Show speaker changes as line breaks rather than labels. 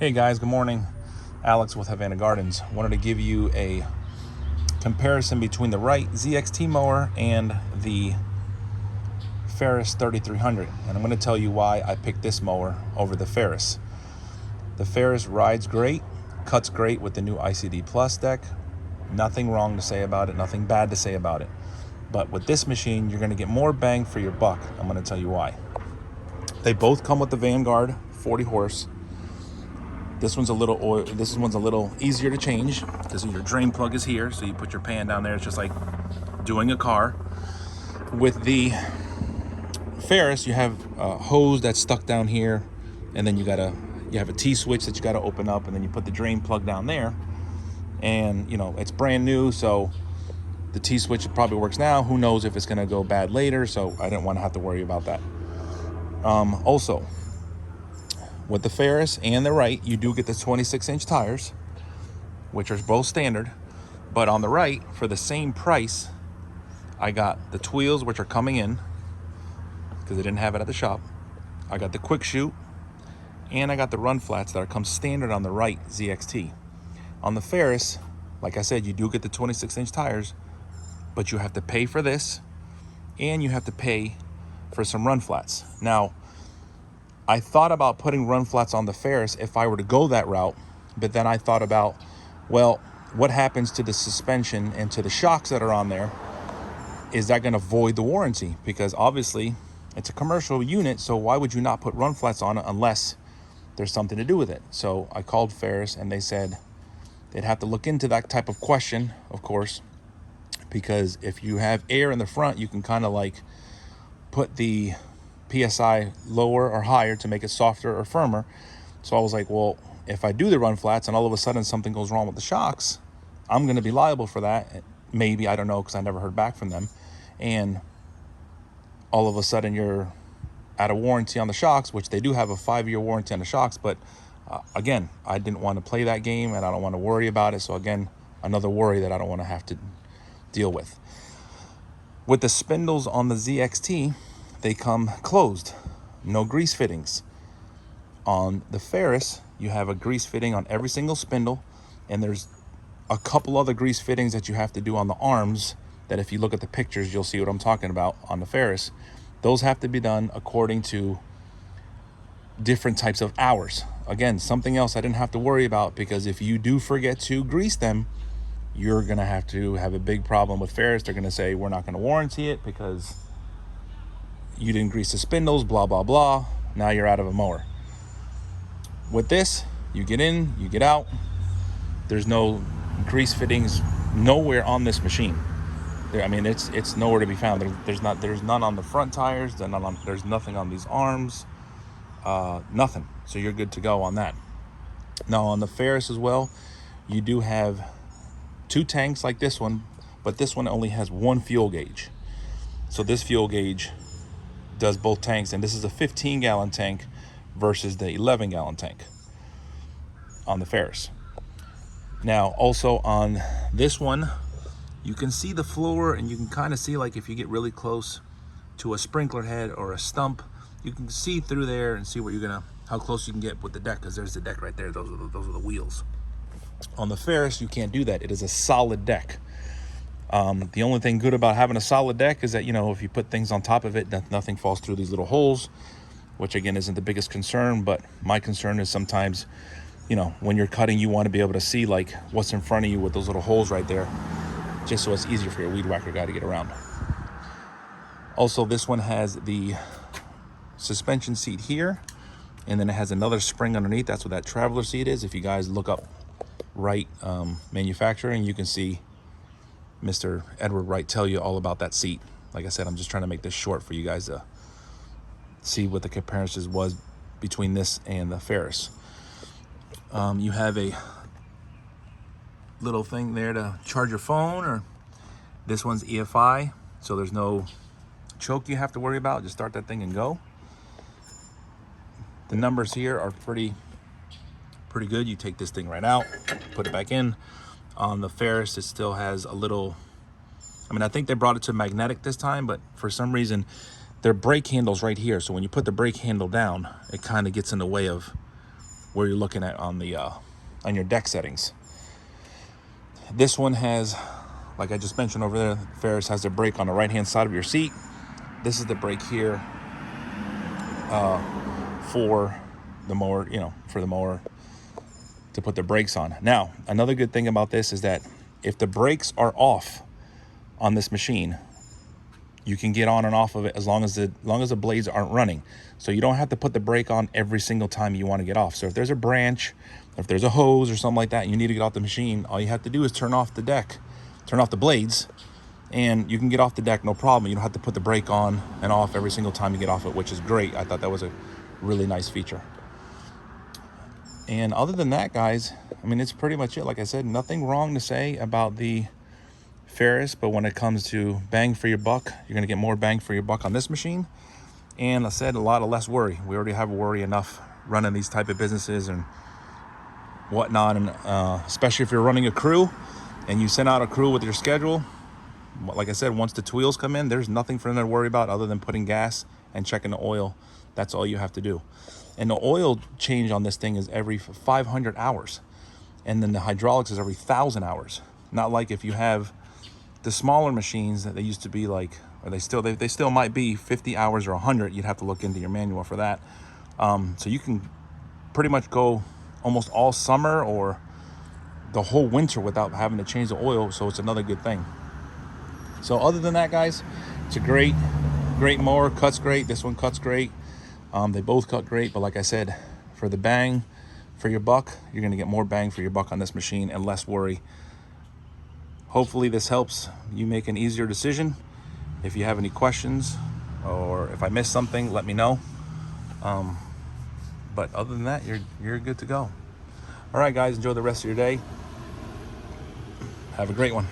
Hey guys, good morning. Alex with Havana Gardens. Wanted to give you a comparison between the Wright ZXT mower and the Ferris 3300. And I'm going to tell you why I picked this mower over the Ferris. The Ferris rides great, cuts great with the new ICD Plus deck. Nothing wrong to say about it, nothing bad to say about it. But with this machine, you're going to get more bang for your buck. I'm going to tell you why. They both come with the Vanguard 40 horse. This one's a little easier to change because your drain plug is here, so you put your pan down there. It's just like doing a car. With the Ferris, you have a hose that's stuck down here, and then you have a T-switch that you gotta open up, and then you put the drain plug down there. And it's brand new, so the T-switch probably works now. Who knows if it's gonna go bad later? So I didn't want to have to worry about that. Also, with the Ferris and the Wright, you do get the 26-inch tires, which are both standard. But on the Wright, for the same price, I got the Tweels, which are coming in because they didn't have it at the shop. I got the Quick Shoot, and I got the Run Flats that are come standard on the Wright ZXT. On the Ferris, like I said, you do get the 26-inch tires, but you have to pay for this, and you have to pay for some Run Flats. Now, I thought about putting Run Flats on the Ferris if I were to go that route, but then I thought about, well, what happens to the suspension and to the shocks that are on there? Is that going to void the warranty? Because obviously it's a commercial unit, so why would you not put Run Flats on it unless there's something to do with it? So I called Ferris, and they said they'd have to look into that type of question, of course, because if you have air in the front, you can kind of like put the PSI lower or higher to make it softer or firmer. So I was like, well, if I do the Run Flats and all of a sudden something goes wrong with the shocks, I'm going to be liable for that. Maybe, I don't know, because I never heard back from them. And all of a sudden you're out of warranty on the shocks, which they do have a 5-year warranty on the shocks. But again, I didn't want to play that game, and I don't want to worry about it. So again, another worry that I don't want to have to deal with. With the spindles on the ZXT, they come closed, no grease fittings. On the Ferris, you have a grease fitting on every single spindle, and there's a couple other grease fittings that you have to do on the arms that if you look at the pictures, you'll see what I'm talking about on the Ferris. Those have to be done according to different types of hours. Again, something else I didn't have to worry about, because if you do forget to grease them, you're gonna have a big problem with Ferris. They're gonna say, we're not gonna warranty it because you didn't grease the spindles, blah, blah, blah. Now you're out of a mower. With this, you get in, you get out. There's no grease fittings nowhere on this machine. It's nowhere to be found. There's none on the front tires. There's nothing on these arms. Nothing. So you're good to go on that. Now on the Ferris as well, you do have 2 tanks like this one, but this one only has 1 fuel gauge. So this fuel gauge does both tanks, and this is a 15-gallon tank versus the 11-gallon tank on the Ferris. Now also on this one, you can see the floor, and you can kind of see, like, if you get really close to a sprinkler head or a stump, you can see through there and see how close you can get with the deck, because there's the deck right there. Those are the wheels. On the Ferris, you can't do that. It is a solid deck. The only thing good about having a solid deck is that, if you put things on top of it, nothing falls through these little holes, which again isn't the biggest concern. But my concern is sometimes, when you're cutting, you want to be able to see like what's in front of you with those little holes right there, just so it's easier for your weed whacker guy to get around. Also, this one has the suspension seat here, and then it has another spring underneath. That's what that traveler seat is. If you guys look up Wright manufacturing, you can see Mr. Edward Wright tell you all about that seat. Like I said, I'm just trying to make this short for you guys to see what the comparison was between this and the Ferris. You have a little thing there to charge your phone, or this one's EFI, so there's no choke you have to worry about. Just start that thing and go. The numbers here are pretty good. You take this thing right out, put it back in. On the Ferris, it still has a little, I think they brought it to magnetic this time, but for some reason their brake handle's right here. So when you put the brake handle down, it kind of gets in the way of where you're looking at on the on your deck settings. This one has, like I just mentioned over there, Ferris has the brake on the right hand side of your seat. This is the brake here for the mower, for the mower to put the brakes on. Now, another good thing about this is that if the brakes are off on this machine, you can get on and off of it as long as the blades aren't running. So you don't have to put the brake on every single time you want to get off. So if there's a branch, if there's a hose or something like that, and you need to get off the machine, all you have to do is turn off the deck, turn off the blades, and you can get off the deck, no problem. You don't have to put the brake on and off every single time you get off it, which is great. I thought that was a really nice feature. And other than that, guys, I mean, it's pretty much it. Like I said, nothing wrong to say about the Ferris, but when it comes to bang for your buck, you're going to get more bang for your buck on this machine. And I said, a lot of less worry. We already have worry enough running these type of businesses and whatnot. And especially if you're running a crew and you send out a crew with your schedule, like I said, once the two wheels come in, there's nothing for them to worry about other than putting gas and checking the oil. That's all you have to do. And the oil change on this thing is every 500 hours. And then the hydraulics is every 1,000 hours. Not like if you have the smaller machines that they used to be like, or they still might be 50 hours or 100. You'd have to look into your manual for that. So you can pretty much go almost all summer or the whole winter without having to change the oil. So it's another good thing. So other than that, guys, it's a great mower. Cuts great. This one cuts great. They both cut great. But like I said, for the bang for your buck, you're going to get more bang for your buck on this machine and less worry. Hopefully this helps you make an easier decision. If you have any questions or if I missed something, let me know. But other than that, you're good to go. All right, guys, enjoy the rest of your day. Have a great one.